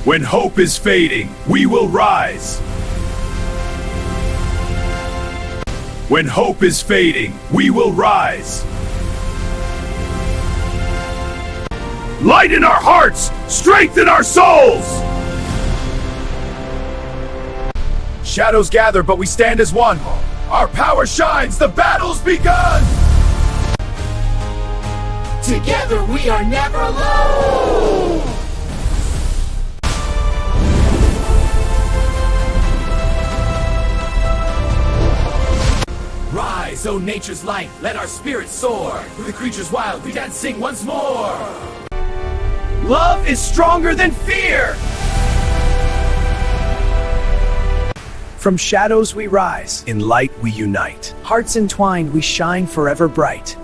When hope is fading, we will rise. When hope is fading, we will rise. Light in our hearts, strength in our souls. Shadows gather, but we stand as one. Our power shines, the battle's begun. Together we are never alone. Rise, O nature's light, let our spirits soar. With the creatures wild, we dance, sing once more. Love is stronger than fear. From shadows we rise, in light we unite. Hearts entwined, we shine forever bright.